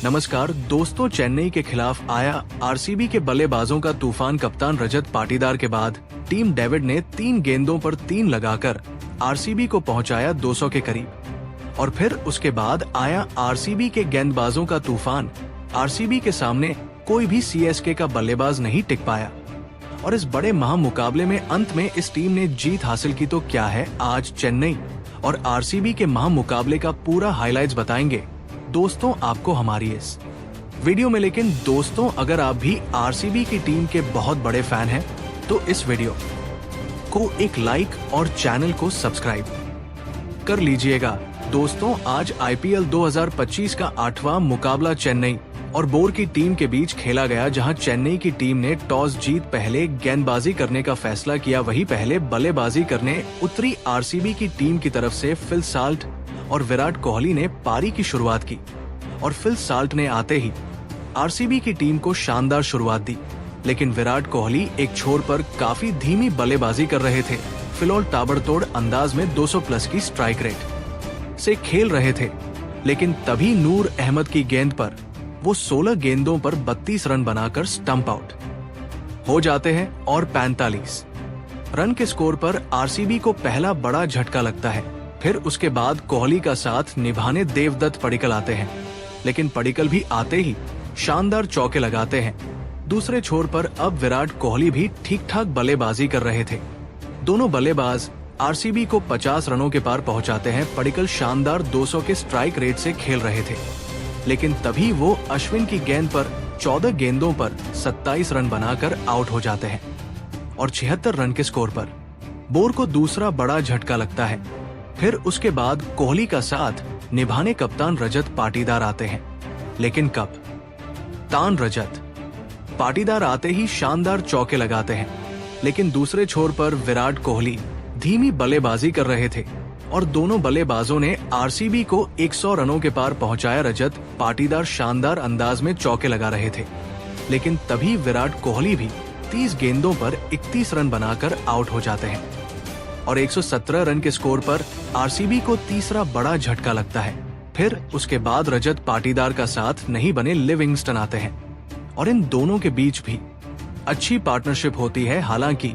नमस्कार दोस्तों, चेन्नई के खिलाफ आया आरसीबी के बल्लेबाजों का तूफान कप्तान रजत पाटीदार के बाद टीम डेविड ने 3 गेंदों पर 3 लगाकर आरसीबी को पहुंचाया 200 के करीब। और फिर उसके बाद आया आरसीबी के गेंदबाजों का तूफान। आरसीबी के सामने कोई भी सीएसके का बल्लेबाज नहीं टिक पाया और इस बड़े महामुकाबले में अंत में इस टीम ने जीत हासिल की। तो क्या है आज चेन्नई और आरसीबी के महामुकाबले का पूरा हाइलाइट्स बताएंगे दोस्तों आपको हमारी इस वीडियो में। लेकिन दोस्तों, अगर आप भी आरसीबी की टीम के बहुत बड़े फैन हैं तो इस वीडियो को एक लाइक और चैनल को सब्सक्राइब कर लीजिएगा। दोस्तों, आज आईपीएल 2025 का 8वां मुकाबला चेन्नई और बोर की टीम के बीच खेला गया, जहां चेन्नई की टीम ने टॉस जीत पहले गेंदबाजी करने का फैसला किया। वही पहले बल्लेबाजी करने उतरी आरसीबी की टीम की तरफ से फिल साल्ट और विराट कोहली ने पारी की शुरुआत की और फिल साल्ट ने आते ही आरसीबी की टीम को शानदार शुरुआत दी। लेकिन विराट कोहली एक छोर पर काफी धीमी बल्लेबाजी कर रहे थे। फिलहाल ताबड़तोड़ अंदाज में 200 प्लस की स्ट्राइक रेट से खेल रहे थे। लेकिन तभी नूर अहमद की गेंद पर वो 16 गेंदों पर 32 रन बनाकर स्टंप आउट हो जाते हैं और 45 रन के स्कोर पर आरसीबी को पहला बड़ा झटका लगता है। फिर उसके बाद कोहली का साथ निभाने देवदत्त पडिक्कल आते हैं, लेकिन पडिक्कल भी आते ही शानदार चौके लगाते हैं। दूसरे छोर पर अब विराट कोहली भी ठीक ठाक बल्लेबाजी कर रहे थे। दोनों बल्लेबाज आरसीबी को 50 रनों के पार पहुंचाते हैं। पडिक्कल शानदार 200 के स्ट्राइक रेट से खेल रहे थे, लेकिन तभी वो अश्विन की गेंद पर 14 गेंदों पर 27 रन बनाकर आउट हो जाते हैं और 76 रन के स्कोर पर बोर को दूसरा बड़ा झटका लगता है। फिर उसके बाद कोहली का साथ निभाने कप्तान रजत पाटीदार आते हैं, लेकिन कप्तान रजत पाटीदार आते ही शानदार चौके लगाते हैं। लेकिन दूसरे छोर पर विराट कोहली धीमी बल्लेबाजी कर रहे थे और दोनों बल्लेबाजों ने आरसीबी को 100 रनों के पार पहुंचाया। रजत पाटीदार शानदार अंदाज में चौके लगा रहे थे, लेकिन तभी विराट कोहली भी 30 गेंदों पर 31 रन बनाकर आउट हो जाते हैं और 117 रन के स्कोर पर आरसीबी को तीसरा बड़ा झटका लगता है। फिर उसके बाद रजत पाटीदार का साथ नहीं बने लिविंगस्टन आते हैं और इन दोनों के बीच भी अच्छी पार्टनरशिप होती है। हालांकि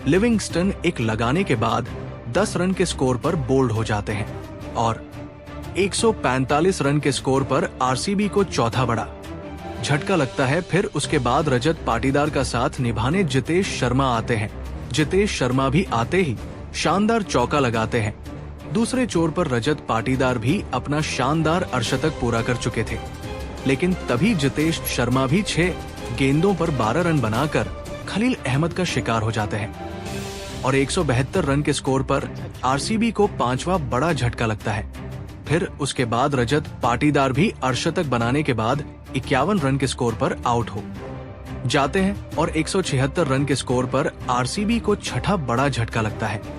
लिविंगस्टन एक लगाने के बाद 10 रन के स्कोर पर बोल्ड हो जाते हैं और 145 रन के स्कोर पर आरसीबी को चौथा बड़ा झटका लगता है। फिर उसके बाद रजत पाटीदार का साथ निभाने जितेश शर्मा आते हैं। जितेश शर्मा भी आते ही शानदार चौका लगाते हैं। दूसरे छोर पर रजत पाटीदार भी अपना शानदार अर्धशतक पूरा कर चुके थे, लेकिन तभी जितेश शर्मा भी 6 गेंदों पर 12 रन बनाकर खलील अहमद का शिकार हो जाते हैं और 172 रन के स्कोर पर आरसीबी को 5वां बड़ा झटका लगता है। फिर उसके बाद रजत पाटीदार भी अर्धशतक बनाने के बाद 51 रन के स्कोर पर आउट हो जाते हैं और 176 रन के स्कोर पर आरसीबी को छठा बड़ा झटका लगता है।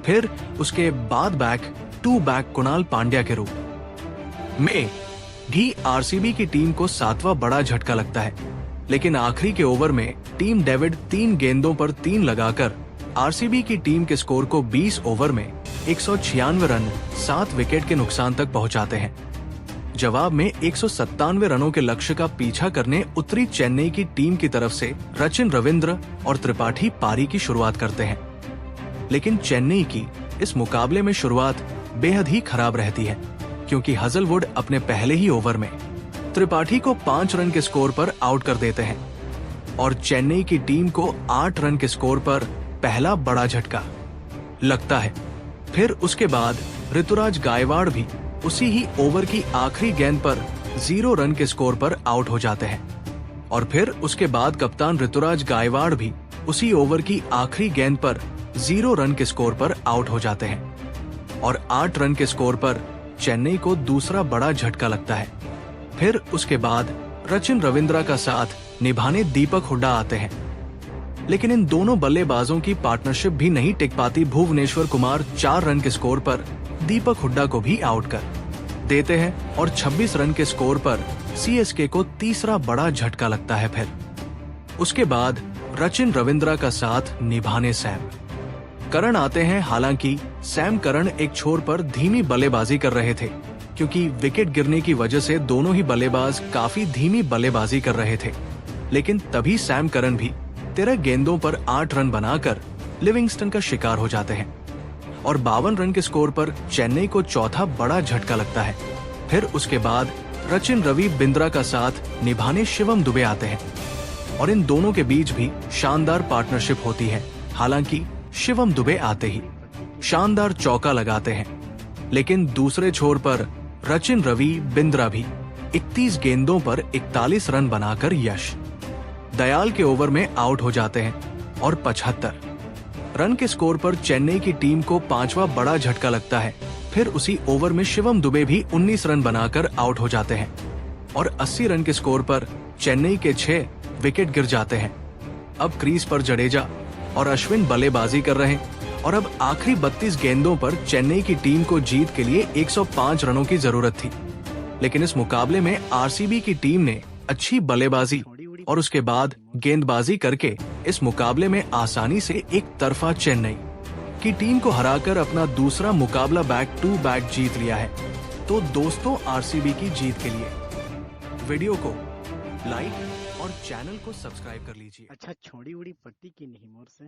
फिर उसके बाद back to back Kunal Pandya के रूप में भी आरसीबी की टीम को 7वां बड़ा झटका लगता है। लेकिन आखिरी के ओवर में टीम डेविड 3 गेंदों पर 3 लगाकर आरसीबी की टीम के स्कोर को 20 ओवर में 196 रन 7 विकेट के नुकसान तक पहुंचाते हैं। जवाब में 197 रनों के लक्ष्य का पीछा करने उतरी चेन्नई की टीम की तरफ से रचिन रविंद्र और त्रिपाठी पारी की शुरुआत करते हैं। लेकिन चेन्नई की इस मुकाबले में शुरुआत बेहद ही खराब रहती है, क्योंकि हजलवुड अपने पहले ही ओवर में त्रिपाठी को 5 रन के स्कोर पर आउट कर देते हैं और चेन्नई की टीम को 8 रन के स्कोर पर पहला बड़ा झटका लगता है। फिर उसके बाद ऋतुराज गायकवाड़ भी उसी ही ओवर की आखिरी गेंद पर 0 रन के स्कोर पर आउट हो जाते हैं और फिर उसके बाद कप्तान ऋतुराज गायकवाड़ भी उसी ओवर की आखिरी गेंद पर 0 रन के स्कोर पर आउट हो जाते हैं और 8 रन के स्कोर पर चेन्नई को दूसरा बड़ा झटका लगता है। फिर उसके बाद रचिन रविंद्र का साथ निभाने दीपक हुड्डा आते हैं, लेकिन इन दोनों बल्लेबाजों की पार्टनरशिप भी नहीं टिक पाती। भुवनेश्वर कुमार 4 रन के स्कोर पर दीपक हुड्डा को भी आउट कर देते हैं और 26 रन के स्कोर पर सीएसके को तीसरा बड़ा झटका लगता है। फिर उसके बाद रचिन रविंद्र का साथ निभाने सैम करण आते हैं। हालांकि सैम करन एक छोर पर धीमी बल्लेबाजी कर रहे थे, क्योंकि विकेट गिरने की वजह से दोनों ही बल्लेबाज काफी धीमी बल्लेबाजी कर रहे थे। लेकिन तभी सैम करन भी 13 गेंदों पर 8 रन बनाकर लिविंगस्टन का शिकार हो जाते हैं और 52 रन के स्कोर पर चेन्नई को चौथा बड़ा झटका लगता है। फिर उसके बाद रचिन रवि बिंद्रा का साथ निभाने शिवम दुबे आते हैं और इन दोनों के बीच भी शानदार पार्टनरशिप होती है। हालांकि शिवम दुबे आते ही शानदार चौका लगाते हैं, लेकिन दूसरे छोर पर रचिन रवि बिंद्रा भी 31 गेंदों पर 41 रन बनाकर यश दयाल के ओवर में आउट हो जाते हैं और 75 रन के स्कोर पर चेन्नई की टीम को पांचवा बड़ा झटका लगता है। फिर उसी ओवर में शिवम दुबे भी 19 रन बनाकर आउट हो जाते हैं और 80 रन के स्कोर पर चेन्नई के 6 विकेट गिर जाते हैं। अब क्रीज पर जडेजा और अश्विन बल्लेबाजी कर रहे हैं और अब आखिरी 32 गेंदों पर चेन्नई की टीम को जीत के लिए 105 रनों की जरूरत थी। लेकिन इस मुकाबले में आरसीबी की टीम ने अच्छी बल्लेबाजी और उसके बाद गेंदबाजी करके इस मुकाबले में आसानी से एक तरफा चेन्नई की टीम को हराकर अपना दूसरा मुकाबला बैक टू बैक जीत लिया है। तो दोस्तों, आरसीबी की जीत के लिए वीडियो को लाइक और चैनल को सब्सक्राइब कर लीजिए। अच्छा, छोड़ी उड़ी पट्टी की नहीं मोर से।